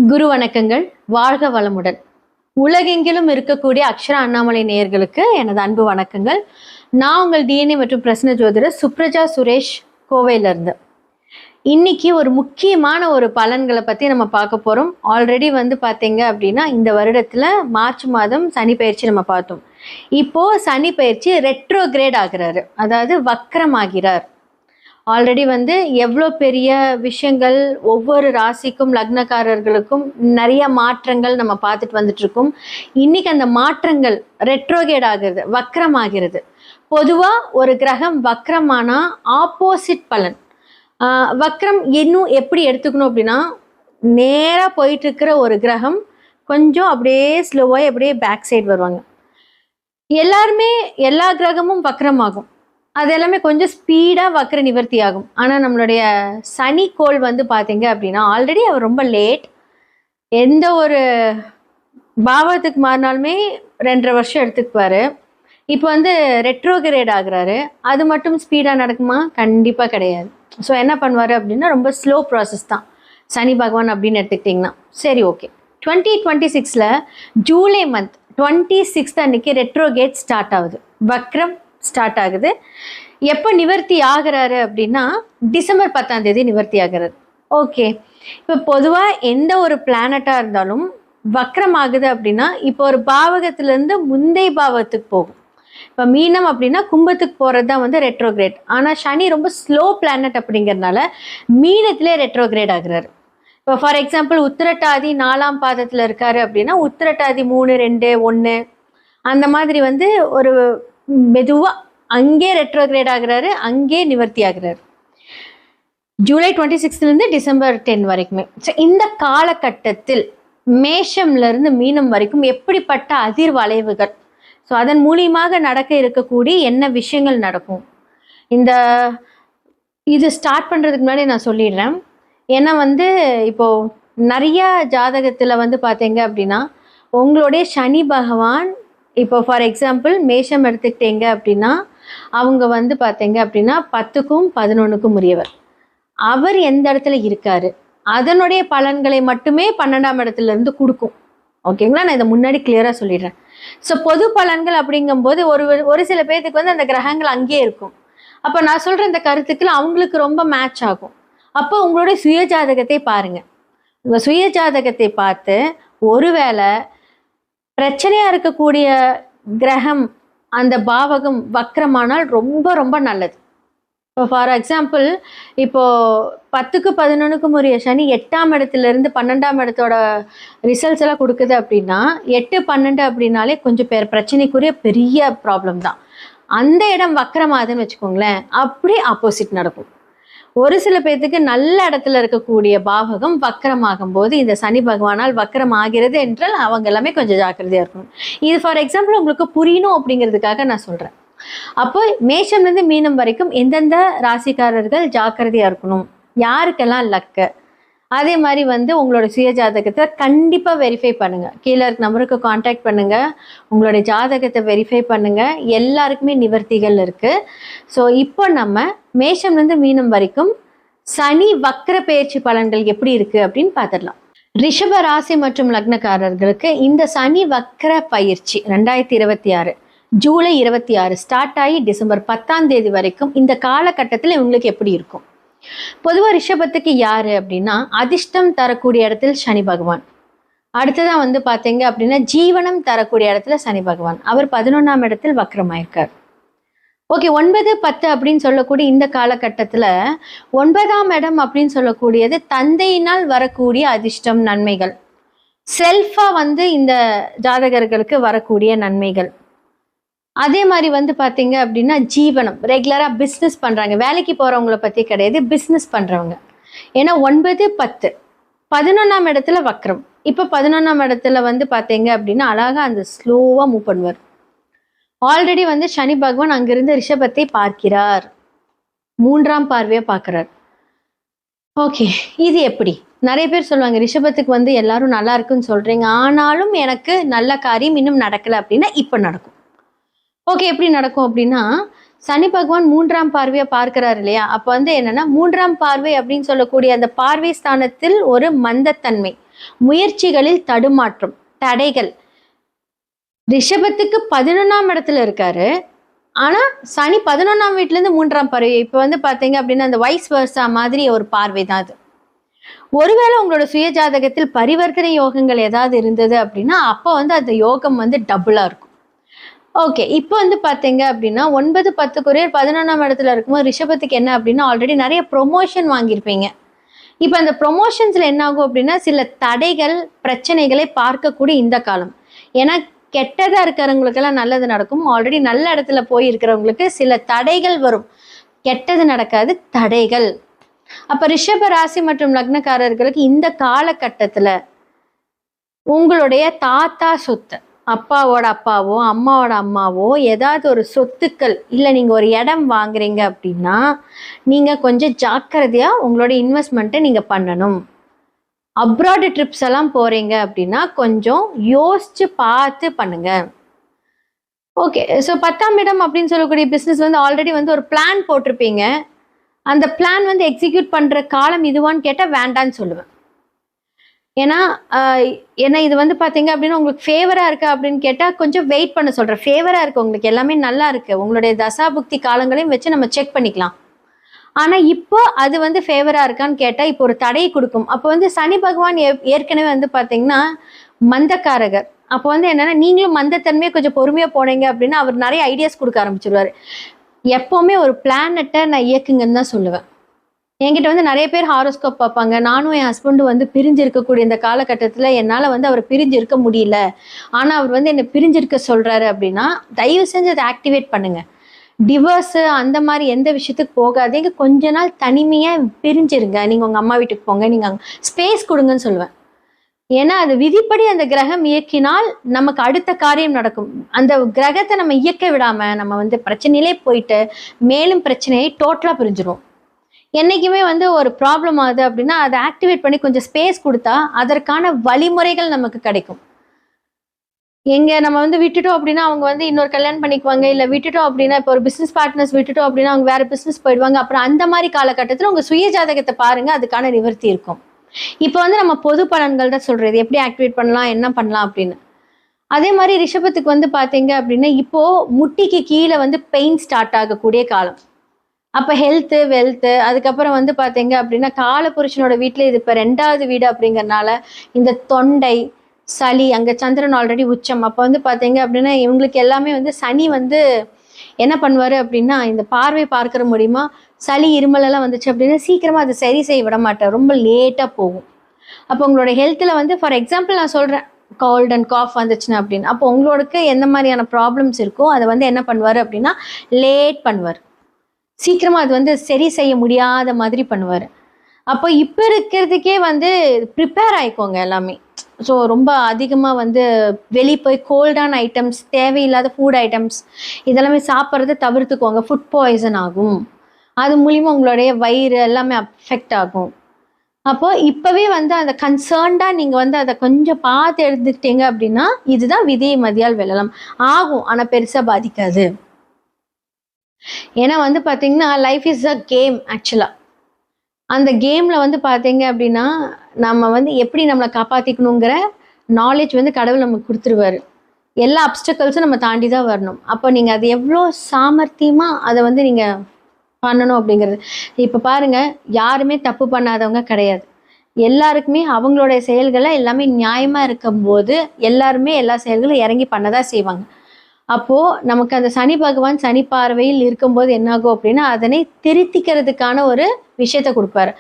குரு வணக்கங்கள். வாழ்க வளமுடன். உலகெங்கிலும் இருக்கக்கூடிய அக்ஷரா அண்ணாமலை நேயர்களுக்கு எனது அன்பு வணக்கங்கள். நான் உங்கள் டிஎன்ஏ மற்றும் பிரசன்ன ஜோதிடர் சுப்ரஜா சுரேஷ், கோவையிலிருந்து. இன்னைக்கு ஒரு முக்கியமான ஒரு பலன்களை பற்றி நம்ம பார்க்க போகிறோம். ஆல்ரெடி பார்த்தீங்க அப்படின்னா இந்த வருடத்தில் மார்ச் மாதம் சனி பயிற்சி நம்ம பார்த்தோம். இப்போது சனி பயிற்சி ரெட்ரோகிரேட் ஆகிறாரு, அதாவது வக்ரமாகிறார். ஆல்ரெடி எவ்வளோ பெரிய விஷயங்கள் ஒவ்வொரு ராசிக்கும் லக்னக்காரர்களுக்கும் நிறைய மாற்றங்கள் நம்ம பார்த்துட்டு வந்துட்டுருக்கோம். இன்றைக்கி அந்த மாற்றங்கள் ரெட்ரோகேட் ஆகிறது, வக்ரமாகிறது. பொதுவாக ஒரு கிரகம் வக்ரமானால் ஆப்போசிட் பலன். வக்ரம் இன்னும் எப்படி எடுத்துக்கணும் அப்படின்னா, நேராக போயிட்டுருக்கிற ஒரு கிரகம் கொஞ்சம் அப்படியே ஸ்லோவாக அப்படியே பேக் சைடு வருவாங்க. எல்லாருமே எல்லா கிரகமும் வக்ரமாகும், அது எல்லாமே கொஞ்சம் ஸ்பீடாக வக்ர நிவர்த்தி ஆகும். ஆனால் நம்மளுடைய சனி கோள் பார்த்தீங்க அப்படின்னா ஆல்ரெடி அவர் ரொம்ப லேட். எந்த ஒரு பாவத்துக்கு மாறினாலுமே 2.5 வருஷம் எடுத்துக்குவார். இப்போ ரெட்ரோகிரேட் ஆகுறாரு. அது மட்டும் ஸ்பீடாக நடக்குமா? கண்டிப்பாக கிடையாது. ஸோ என்ன பண்ணுவார் அப்படின்னா ரொம்ப ஸ்லோ ப்ராசஸ் தான் சனி பகவான் அப்படின்னு எடுத்துக்கிட்டிங்கன்னா. சரி, ஓகே. 2026 ஜூலை மந்த் 26 அன்னைக்கு ரெட்ரோகேட் ஸ்டார்ட் ஆகுது, வக்ரம் ஸ்டார்ட் ஆகுது. எப்போ நிவர்த்தி ஆகிறாரு அப்படின்னா டிசம்பர் 10 நிவர்த்தி ஆகிறாரு. ஓகே, இப்போ பொதுவாக எந்த ஒரு பிளானட்டாக இருந்தாலும் வக்ரம் ஆகுது அப்படின்னா இப்போ ஒரு பாவகத்திலேருந்து முந்தைய பாவத்துக்கு போகும். இப்போ மீனம் அப்படின்னா கும்பத்துக்கு போகிறது தான் ரெட்ரோகிரேட். ஆனால் சனி ரொம்ப ஸ்லோ பிளானட் அப்படிங்கிறதுனால மீனத்திலே ரெட்ரோகிரேட் ஆகுறாரு. இப்போ ஃபார் எக்ஸாம்பிள் உத்திரட்டாதி 4ஆம் பாதத்தில் இருக்காரு அப்படின்னா உத்திரட்டாதி 3, 2, 1 அந்த மாதிரி ஒரு மெதுவாக அங்கே ரெட்ரோகிரேட் ஆகுறாரு, அங்கே நிவர்த்தி ஆகுறாரு. ஜூலை 26 டிசம்பர் 10 வரைக்குமே. ஸோ இந்த காலகட்டத்தில் மேஷம்லேருந்து மீனம் வரைக்கும் எப்படிப்பட்ட அதிர்வளைவுகள், ஸோ அதன் மூலியமாக நடக்க இருக்கக்கூடிய என்ன விஷயங்கள் நடக்கும், இது ஸ்டார்ட் பண்ணுறதுக்கு முன்னாடி நான் சொல்லிடுறேன். ஏன்னா இப்போது நிறைய ஜாதகத்தில் பார்த்தீங்க அப்படின்னா உங்களுடைய சனி பகவான் இப்போ ஃபார் எக்ஸாம்பிள் மேஷம் எடுத்துக்கிட்டீங்க அப்படின்னா அவங்க பார்த்தீங்க அப்படின்னா 10க்கும் 11க்கும் உரியவர். அவர் எந்த இடத்துல இருக்காரு அதனுடைய பலன்களை மட்டுமே 12ஆம் இடத்துலேருந்து கொடுக்கும். ஓகேங்களா? நான் இதை முன்னாடி கிளியராக சொல்லிடுறேன். ஸோ பொது பலன்கள் அப்படிங்கும்போது ஒரு சில பேர்த்துக்கு அந்த கிரகங்கள் அங்கேயே இருக்கும். அப்போ நான் சொல்கிற இந்த கருத்துக்கள் அவங்களுக்கு ரொம்ப மேட்ச் ஆகும். அப்போ உங்களுடைய சுய ஜாதகத்தை பாருங்கள். உங்கள் சுய ஜாதகத்தை பார்த்து ஒருவேளை பிரச்சனையாக இருக்கக்கூடிய கிரகம் அந்த பாவகம் வக்ரமானால் ரொம்ப ரொம்ப நல்லது. இப்போ ஃபார் எக்ஸாம்பிள் இப்போது 10க்கு 11க்கும் உரிய சனி 8ஆம் இடத்துலேருந்து 12ஆம் இடத்தோட ரிசல்ட்ஸ் எல்லாம் கொடுக்குது அப்படின்னா 8, 12 அப்படின்னாலே கொஞ்சம் பிரச்சனைக்குரிய பெரிய ப்ராப்ளம் தான். அந்த இடம் வக்ரமாகுதுன்னு வச்சுக்கோங்களேன், அப்படி ஆப்போசிட் நடக்கும். ஒரு சில பேர்த்துக்கு நல்ல இடத்துல இருக்கக்கூடிய பாவகம் வக்ரமாகும் போது இந்த சனி பகவானால் வக்ரம் ஆகிறது என்றால் அவங்க எல்லாமே கொஞ்சம் ஜாக்கிரதையாக இருக்கணும். இது ஃபார் எக்ஸாம்பிள் உங்களுக்கு புரியணும் அப்படிங்கிறதுக்காக நான் சொல்கிறேன். அப்போ மேஷம்லேருந்து மீனம் வரைக்கும் எந்தெந்த ராசிக்காரர்கள் ஜாக்கிரதையாக இருக்கணும், யாருக்கெல்லாம் லக்கு, அதே மாதிரி உங்களோட சுய ஜாதகத்தை கண்டிப்பாக வெரிஃபை பண்ணுங்கள். கீழே இருக்க நம்பருக்கு காண்டாக்ட் பண்ணுங்கள், உங்களுடைய ஜாதகத்தை வெரிஃபை பண்ணுங்கள். எல்லாருக்குமே நிவர்த்திகள் இருக்குது. ஸோ இப்போ நம்ம மேஷம்லேருந்து மீனம் வரைக்கும் சனி வக்ர பயிற்சி பலன்கள் எப்படி இருக்குது அப்படின்னு பார்த்துடலாம். ரிஷப ராசி மற்றும் லக்னக்காரர்களுக்கு இந்த சனி வக்ர பயிற்சி 2026 ஜூலை 26 ஸ்டார்ட் ஆகி டிசம்பர் 10 வரைக்கும் இந்த காலகட்டத்தில் இவங்களுக்கு எப்படி இருக்கும்? பொதுவாக ரிஷபத்துக்கு யாரு அப்படின்னா அதிர்ஷ்டம் தரக்கூடிய இடத்தில் சனி பகவான். அடுத்ததான் பார்த்தீங்க அப்படின்னா ஜீவனம் தரக்கூடிய இடத்துல சனி பகவான். அவர் 11ஆம் இடத்தில் வக்ரமாயிருக்கார். ஓகே, 9, 10 அப்படின்னு சொல்லக்கூடிய இந்த காலகட்டத்தில் 9ஆம் இடம் அப்படின்னு சொல்லக்கூடியது தந்தையினால் வரக்கூடிய அதிர்ஷ்டம், நன்மைகள், செல்ஃபாக இந்த ஜாதகர்களுக்கு வரக்கூடிய நன்மைகள். அதே மாதிரி பார்த்தீங்க அப்படின்னா ஜீவனம், ரெகுலராக பிஸ்னஸ் பண்ணுறாங்க, வேலைக்கு போகிறவங்கள பற்றி கிடையாது, பிஸ்னஸ் பண்ணுறவங்க. ஏன்னா 9, 10 11ஆம் இடத்துல வக்ரம். இப்போ 11ஆம் இடத்துல பார்த்தீங்க அப்படின்னா அழகாக அந்த ஸ்லோவாக மூவ் பண்ணுவார். ஆல்ரெடி சனி பகவான் அங்கிருந்து ரிஷபத்தை பார்க்கிறார், 3ஆம் பார்வையை பார்க்குறார். ஓகே, இது எப்படி? நிறைய பேர் சொல்லுவாங்க ரிஷபத்துக்கு எல்லாரும் நல்லா இருக்குன்னு சொல்கிறீங்க, ஆனாலும் எனக்கு நல்ல காரியம் இன்னும் நடக்கலை அப்படின்னா இப்போ நடக்கும். ஓகே, எப்படி நடக்கும் அப்படின்னா சனி பகவான் 3ஆம் பார்வையை பார்க்கிறார் இல்லையா? அப்போ வந்து என்னன்னா 3ஆம் பார்வை அப்படின்னு சொல்லக்கூடிய அந்த பார்வை ஸ்தானத்தில் ஒரு மந்தத்தன்மை, முயற்சிகளில் தடுமாற்றம், தடைகள். ரிஷபத்துக்கு 11ஆம் இடத்துல இருக்காரு. ஆனா சனி 11ஆம் வீட்டுல இருந்து 3ஆம் பார்வை. இப்போ வந்து பாத்தீங்க அப்படின்னா அந்த வைஸ் வர்சா மாதிரி ஒரு பார்வை தான் அது. ஒருவேளை உங்களோட சுய ஜாதகத்தில் பரிவர்த்தனை யோகங்கள் ஏதாவது இருந்தது அப்படின்னா அப்போ வந்து அந்த யோகம் வந்து டபுளா இருக்கும். ஓகே, இப்போ வந்து பார்த்தீங்க அப்படின்னா 9, 10 குரியர் 11ஆம் இடத்துல இருக்கும்போது ரிஷபத்துக்கு என்ன அப்படின்னா ஆல்ரெடி நிறைய ப்ரொமோஷன் வாங்கியிருப்பீங்க. இப்போ அந்த ப்ரொமோஷன்ஸில் என்ன ஆகும் அப்படின்னா சில தடைகள், பிரச்சனைகளை பார்க்கக்கூடிய இந்த காலம். ஏன்னா கெட்டதாக இருக்கிறவங்களுக்கெல்லாம் நல்லது நடக்கும். ஆல்ரெடி நல்ல இடத்துல போய் இருக்கிறவங்களுக்கு சில தடைகள் வரும். கெட்டது நடக்காது, தடைகள். அப்போ ரிஷப ராசி மற்றும் லக்னக்காரர்களுக்கு இந்த காலகட்டத்தில் உங்களுடைய தாத்தா சொத்து, அப்பாவோட அப்பாவோ அம்மாவோட அம்மாவோ ஏதாவது ஒரு சொத்துக்கள், இல்லை நீங்கள் ஒரு இடம் வாங்குறீங்க அப்படின்னா நீங்கள் கொஞ்சம் ஜாக்கிரதையாக உங்களோட இன்வெஸ்ட்மெண்ட்டை நீங்கள் பண்ணணும். அப்ராடு ட்ரிப்ஸ் எல்லாம் போகிறீங்க அப்படின்னா கொஞ்சம் யோசித்து பார்த்து பண்ணுங்க. ஓகே, ஸோ 10ஆம் இடம் அப்படின்னு சொல்லக்கூடிய பிஸ்னஸ் வந்து ஆல்ரெடி வந்து ஒரு பிளான் போட்டிருப்பீங்க. அந்த பிளான் வந்து எக்ஸிக்யூட் பண்ணுற காலம் இதுவான்னு கேட்டால் வேண்டான்னு சொல்லுவேன். ஏன்னா இது வந்து பார்த்தீங்க அப்படின்னா உங்களுக்கு ஃபேவராக இருக்கா அப்படின்னு கேட்டால் கொஞ்சம் வெயிட் பண்ண சொல்கிறேன். ஃபேவராக இருக்குது, உங்களுக்கு எல்லாமே நல்லா இருக்குது, உங்களுடைய தசாபுக்தி காலங்களையும் வச்சு நம்ம செக் பண்ணிக்கலாம். ஆனால் இப்போ அது வந்து ஃபேவராக இருக்கான்னு கேட்டால் இப்போ ஒரு தடையை கொடுக்கும். அப்போ வந்து சனி பகவான் ஏற்கனவே வந்து பார்த்தீங்கன்னா மந்தக்காரகர். அப்போ வந்து என்னென்னா நீங்களும் மந்தத்தன்மையை கொஞ்சம் பொறுமையாக போனீங்க அப்படின்னா அவர் நிறைய ஐடியாஸ் கொடுக்க ஆரம்பிச்சிருவார். எப்போவுமே ஒரு பிளானட்டை நான் இயக்குங்கன்னு தான் சொல்லுவேன். என்கிட்ட வந்து நிறைய பேர் ஹாரோஸ்கோப் பார்ப்பாங்க. நானும் என் ஹஸ்பண்டும் வந்து பிரிஞ்சு இருக்கக்கூடிய இந்த காலகட்டத்தில் என்னால் வந்து அவர் பிரிஞ்சு இருக்க முடியல, ஆனால் அவர் வந்து என்னை பிரிஞ்சிருக்க சொல்கிறாரு அப்படின்னா தயவு செஞ்சு அதை ஆக்டிவேட் பண்ணுங்கள். டிவோர்ஸு அந்த மாதிரி எந்த விஷயத்துக்கு போகாதீங்க. கொஞ்ச நாள் தனிமையாக பிரிஞ்சிருங்க. நீங்கள் உங்கள் அம்மா வீட்டுக்கு போங்க, நீங்கள் ஸ்பேஸ் கொடுங்கன்னு சொல்லுவேன். ஏன்னா அது விதிப்படி அந்த கிரகம் இயக்கினால் நமக்கு அடுத்த காரியம் நடக்கும். அந்த கிரகத்தை நம்ம இயக்க விடாமல் நம்ம வந்து பிரச்சனையிலே போயிட்டு மேலும் பிரச்சனையை டோட்டலாக பிரிஞ்சிடும். என்றைக்குமே வந்து ஒரு ப்ராப்ளம் ஆகுது அப்படின்னா அதை ஆக்டிவேட் பண்ணி கொஞ்சம் ஸ்பேஸ் கொடுத்தா அதற்கான வழிமுறைகள் நமக்கு கிடைக்கும். நம்ம வந்து விட்டுட்டோம் அப்படின்னா அவங்க வந்து இன்னொரு கல்யாணம் பண்ணிக்குவாங்க, இல்லை விட்டுட்டோம் அப்படின்னா இப்போ ஒரு பிஸ்னஸ் பார்ட்னர்ஸ் விட்டுட்டோம் அப்படின்னா அவங்க வேறு பிஸ்னஸ் போயிடுவாங்க. அப்புறம் அந்த மாதிரி காலகட்டத்தில் உங்கள் சுய ஜாதகத்தை பாருங்கள், அதுக்கான நிவர்த்தி இருக்கும். இப்போ வந்து நம்ம பொது பலன்கள் தான் சொல்கிறது, எப்படி ஆக்டிவேட் பண்ணலாம், என்ன பண்ணலாம் அப்படின்னு. அதே மாதிரி ரிஷபத்துக்கு வந்து பார்த்தீங்க அப்படின்னா இப்போது முட்டிக்கு கீழே வந்து பெயின் ஸ்டார்ட் ஆகக்கூடிய காலம். அப்போ ஹெல்த்து, வெல்த்து, அதுக்கப்புறம் வந்து பார்த்தீங்க அப்படின்னா காலபுருஷனோட வீட்டில் இது இப்போ 2வது வீடு அப்படிங்கிறனால இந்த தொண்டை, சளி, அங்கே சந்திரன் ஆல்ரெடி உச்சம். அப்போ வந்து பார்த்தீங்க அப்படின்னா இவங்களுக்கு எல்லாமே வந்து சனி வந்து என்ன பண்ணுவார் அப்படின்னா இந்த பார்வை பார்க்குற மூலிமா சளி, இருமலெல்லாம் வந்துச்சு அப்படின்னா சீக்கிரமாக அதை சரி செய்ய விட மாட்டார், ரொம்ப லேட்டாக போகும். அப்போ உங்களோட ஹெல்த்தில் வந்து ஃபார் எக்ஸாம்பிள் நான் சொல்கிறேன், கோல்ட் அண்ட் காஃப் வந்துச்சுன்னா அப்படின்னு, அப்போ உங்களோடக்கு எந்த மாதிரியான ப்ராப்ளம்ஸ் இருக்கோ அதை வந்து என்ன பண்ணுவார் அப்படின்னா லேட் பண்ணுவார், சீக்கிரமாக அது வந்து சரி செய்ய முடியாத மாதிரி பண்ணுவார். அப்போ இப்போ இருக்கிறதுக்கே வந்து ப்ரிப்பேர் ஆகிக்கோங்க எல்லாமே. ஸோ ரொம்ப அதிகமாக வந்து வெளியே போய் கோல்டான ஐட்டம்ஸ், தேவையில்லாத ஃபுட் ஐட்டம்ஸ் இதெல்லாமே சாப்பிட்றத தவிர்த்துக்கோங்க. ஃபுட் பாய்சன் ஆகும், அது மூலிமா உங்களுடைய வயிறு எல்லாமே அஃபெக்ட் ஆகும். அப்போது இப்போவே வந்து அந்த கன்சர்ன்டாக நீங்கள் வந்து அதை கொஞ்சம் பார்த்து எடுத்துக்கிட்டீங்க அப்படின்னா இதுதான் விதியை மதியால் வெல்லலாம் ஆகும், ஆனால் பெருசாக பாதிக்காது. ஏன்னா வந்து பார்த்தீங்கன்னா லைஃப் இஸ் அ கேம். ஆக்சுவலாக அந்த கேமில் வந்து பார்த்தீங்க அப்படின்னா நம்ம வந்து எப்படி நம்மளை காப்பாற்றிக்கணுங்கிற நாலேஜ் வந்து கடவுள் நமக்கு கொடுத்துருவார். எல்லா அப்டக்கல்ஸும் நம்ம தாண்டி தான் வரணும். அப்போ நீங்கள் அது எவ்வளோ சாமர்த்தியமாக அதை வந்து நீங்கள் பண்ணணும் அப்படிங்கிறது. இப்போ பாருங்கள், யாருமே தப்பு பண்ணாதவங்க கிடையாது. எல்லாருக்குமே அவங்களுடைய செயல்களை எல்லாமே நியாயமாக இருக்கும்போது எல்லாருமே எல்லா செயல்களும் இறங்கி பண்ணதான் செய்வாங்க. அப்போது நமக்கு அந்த சனி பகவான் சனி பார்வையில் இருக்கும்போது என்னாகும் அப்படின்னா அதனை திருத்திக்கிறதுக்கான ஒரு விஷயத்தை கொடுப்பாரு.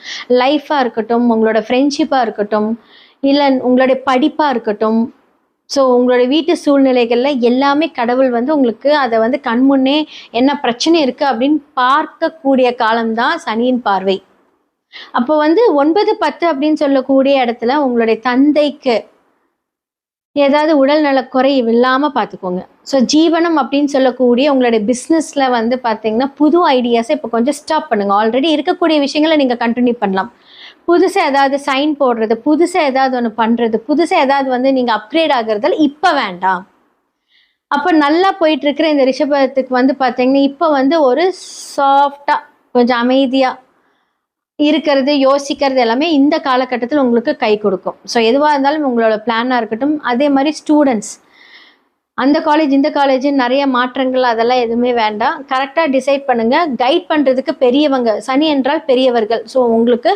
லைஃபாக இருக்கட்டும், உங்களோட ஃப்ரெண்ட்ஷிப்பாக இருக்கட்டும், இல்லை உங்களுடைய படிப்பாக இருக்கட்டும், ஸோ உங்களோட வீட்டு சூழ்நிலைகளில் எல்லாமே கடவுள் வந்து உங்களுக்கு அதை வந்து கண்முன்னே என்ன பிரச்சனை இருக்குது அப்படின்னு பார்க்கக்கூடிய காலம்தான் சனியின் பார்வை. அப்போ வந்து 9, 10 அப்படின்னு சொல்லக்கூடிய இடத்துல உங்களுடைய தந்தைக்கு ஏதாவது உடல் நலக்குறை இல்லாமல் பார்த்துக்கோங்க. ஸோ ஜீவனம் அப்படின்னு சொல்லக்கூடிய உங்களுடைய பிஸ்னஸில் வந்து பார்த்தீங்கன்னா புது ஐடியாஸை இப்போ கொஞ்சம் ஸ்டாப் பண்ணுங்கள். ஆல்ரெடி இருக்கக்கூடிய விஷயங்களை நீங்கள் கண்டினியூ பண்ணலாம். புதுசாக ஏதாவது சைன் போடுறது, புதுசாக ஏதாவது ஒன்று பண்ணுறது, புதுசாக ஏதாவது வந்து நீங்கள் அப்கிரேட் ஆகுறதால இப்போ வேண்டாம். அப்போ நல்லா போயிட்டு இருக்கிற இந்த ரிஷபத்துக்கு வந்து பார்த்தீங்கன்னா இப்போ வந்து ஒரு சாஃப்டாக கொஞ்சம் அமைதியாக இருக்கிறது, யோசிக்கிறது எல்லாமே இந்த காலகட்டத்தில் உங்களுக்கு கை கொடுக்கும். ஸோ எதுவாக இருந்தாலும் உங்களோட பிளானாக இருக்கட்டும். அதே மாதிரி ஸ்டூடெண்ட்ஸ் அந்த காலேஜ் இந்த காலேஜ் நிறைய மாற்றங்கள் அதெல்லாம் எதுவுமே வேண்டாம். கரெக்டாக டிசைட் பண்ணுங்கள். கைட் பண்ணுறதுக்கு பெரியவங்க, சனி என்றால் பெரியவர்கள். ஸோ உங்களுக்கு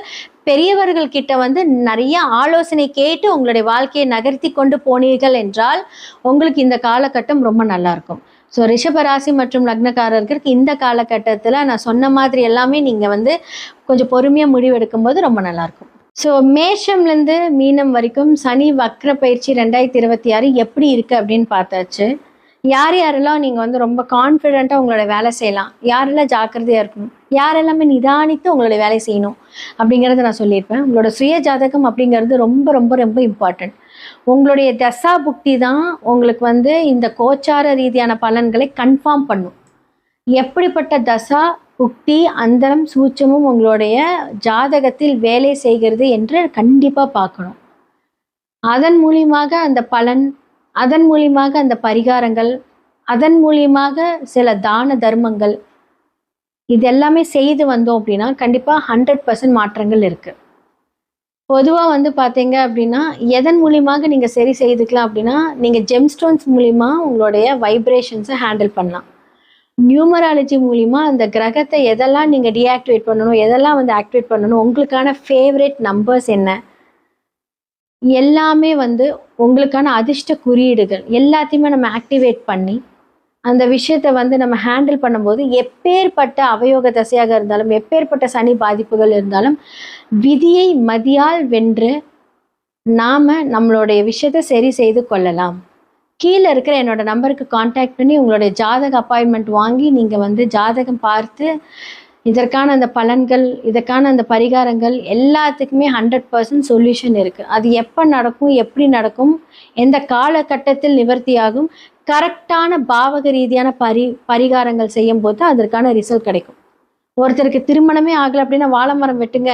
பெரியவர்கள் கிட்ட வந்து நிறைய ஆலோசனை கேட்டு உங்களுடைய வாழ்க்கையை நகர்த்தி கொண்டு போனீர்கள் என்றால் உங்களுக்கு இந்த காலகட்டம் ரொம்ப நல்லாயிருக்கும். ஸோ ரிஷபராசி மற்றும் லக்னக்காரர்களுக்கு இந்த காலகட்டத்தில் நான் சொன்ன மாதிரி எல்லாமே நீங்கள் வந்து கொஞ்சம் பொறுமையாக முடிவெடுக்கும் போது ரொம்ப நல்லாயிருக்கும். ஸோ மேஷம்லேருந்து மீனம் வரைக்கும் சனி வக்ர பயிற்சி 2026 எப்படி இருக்குது அப்படின்னு பார்த்தாச்சு. யார் யாரெல்லாம் நீங்கள் வந்து ரொம்ப கான்ஃபிடெண்ட்டாக உங்களோட வேலை செய்யலாம், யாரெல்லாம் ஜாக்கிரதையாக இருக்கணும், யாரெல்லாமே நிதானித்து உங்களுடைய வேலை செய்யணும் அப்படிங்கிறத நான் சொல்லியிருப்பேன். உங்களோட சுய ஜாதகம் அப்படிங்கிறது ரொம்ப ரொம்ப ரொம்ப இம்பார்ட்டண்ட். உங்களுடைய தசா புக்தி தான் உங்களுக்கு வந்து இந்த கோச்சார ரீதியான பலன்களை கன்ஃபார்ம் பண்ணும். எப்படிப்பட்ட தசா புக்தி அந்தரம் சூட்சமும் உங்களுடைய ஜாதகத்தில் வேலை செய்கிறது என்று கண்டிப்பாக பார்க்கணும். அதன் மூலியமாக அந்த பலன், அதன் மூலியமாக அந்த பரிகாரங்கள், அதன் மூலியமாக சில தான தர்மங்கள் இது எல்லாமே செய்து வந்தோம் அப்படின்னா கண்டிப்பாக 100% மாற்றங்கள் இருக்குது. பொதுவாக வந்து பார்த்தீங்க அப்படின்னா எதன் மூலியமாக நீங்கள் சரி செய்துக்கலாம் அப்படின்னா நீங்கள் ஜெம்ஸ்டோன்ஸ் மூலிமா உங்களுடைய வைப்ரேஷன்ஸை ஹேண்டில் பண்ணலாம். நியூமராலஜி மூலிமா அந்த கிரகத்தை எதெல்லாம் நீங்கள் டீஆக்டிவேட் பண்ணணும், எதெல்லாம் வந்து ஆக்டிவேட் பண்ணணும், உங்களுக்கான ஃபேவரட் நம்பர்ஸ் என்ன, எல்லாமே வந்து உங்களுக்கான அதிர்ஷ்ட குறியீடுகள் எல்லாத்தையுமே நம்ம ஆக்டிவேட் பண்ணி அந்த விஷயத்தை வந்து நம்ம ஹேண்டில் பண்ணும்போது எப்பேற்பட்ட அவயோக தசையாக இருந்தாலும் எப்பேற்பட்ட சனி பாதிப்புகள் இருந்தாலும் விதியை மதியால் வென்று நாம் நம்மளுடைய விஷயத்தை சரி செய்து கொள்ளலாம். கீழே இருக்கிற என்னோட நம்பருக்கு காண்டாக்ட் பண்ணி உங்களுடைய ஜாதக அப்பாயின்மெண்ட் வாங்கி நீங்கள் வந்து ஜாதகம் பார்த்து இதற்கான அந்த பலன்கள், இதற்கான அந்த பரிகாரங்கள் எல்லாத்துக்குமே 100% சொல்யூஷன் இருக்குது. அது எப்போ நடக்கும், எப்படி நடக்கும், எந்த காலகட்டத்தில் நிவர்த்தியாகும், கரெக்டான பாவக ரீதியான பரிகாரங்கள் செய்யும் போது அதற்கான ரிசல்ட் கிடைக்கும். ஒருத்தருக்கு திருமணமே ஆகலை அப்படின்னா வாழை மரம் வெட்டுங்க,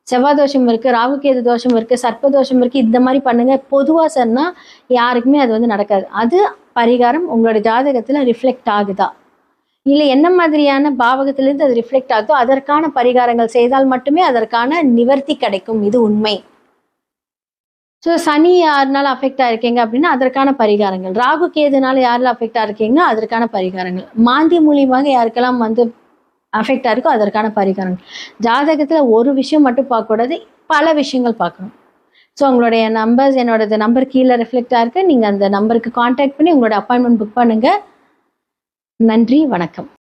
செவ்வாய் தோஷம் இருக்குது, ராகுகேது தோஷம் இருக்குது, சர்ப்ப தோஷம் இருக்குது, இந்த மாதிரி பண்ணுங்கள் பொதுவாக சொன்னால் யாருக்குமே அது வந்து நடக்காது. அது பரிகாரம் உங்களோட ஜாதகத்தில் ரிஃப்ளெக்ட் ஆகுதா இல்லை என்ன மாதிரியான பாவகத்திலேருந்து அது ரிஃப்ளெக்ட் ஆகுதோ அதற்கான பரிகாரங்கள் செய்தால் மட்டுமே அதற்கான நிவர்த்தி கிடைக்கும். இது உண்மை. ஸோ சனி யாருனால அஃபெக்ட் ஆகிருக்கீங்க அப்படின்னா அதற்கான பரிகாரங்கள், ராகு கேதுனால யாரெல்லாம் அஃபெக்ட் ஆகிருக்கீங்கன்னா அதற்கான பரிகாரங்கள், மாந்தி மூலியமாக யாருக்கெல்லாம் வந்து அஃபெக்ட் ஆகிருக்கோ அதற்கான பரிகாரங்கள். ஜாதகத்தில் ஒரு விஷயம் மட்டும் பார்க்கக்கூடாது, பல விஷயங்கள் பார்க்கணும். ஸோ உங்களுடைய நம்பர்ஸ், என்னோட நம்பர் கீழே ரிஃப்ளெக்ட் ஆகிருக்கு. நீங்கள் அந்த நம்பருக்கு காண்டாக்ட் பண்ணி உங்களோட அப்பாயின்மெண்ட் புக் பண்ணுங்கள். நன்றி, வணக்கம்.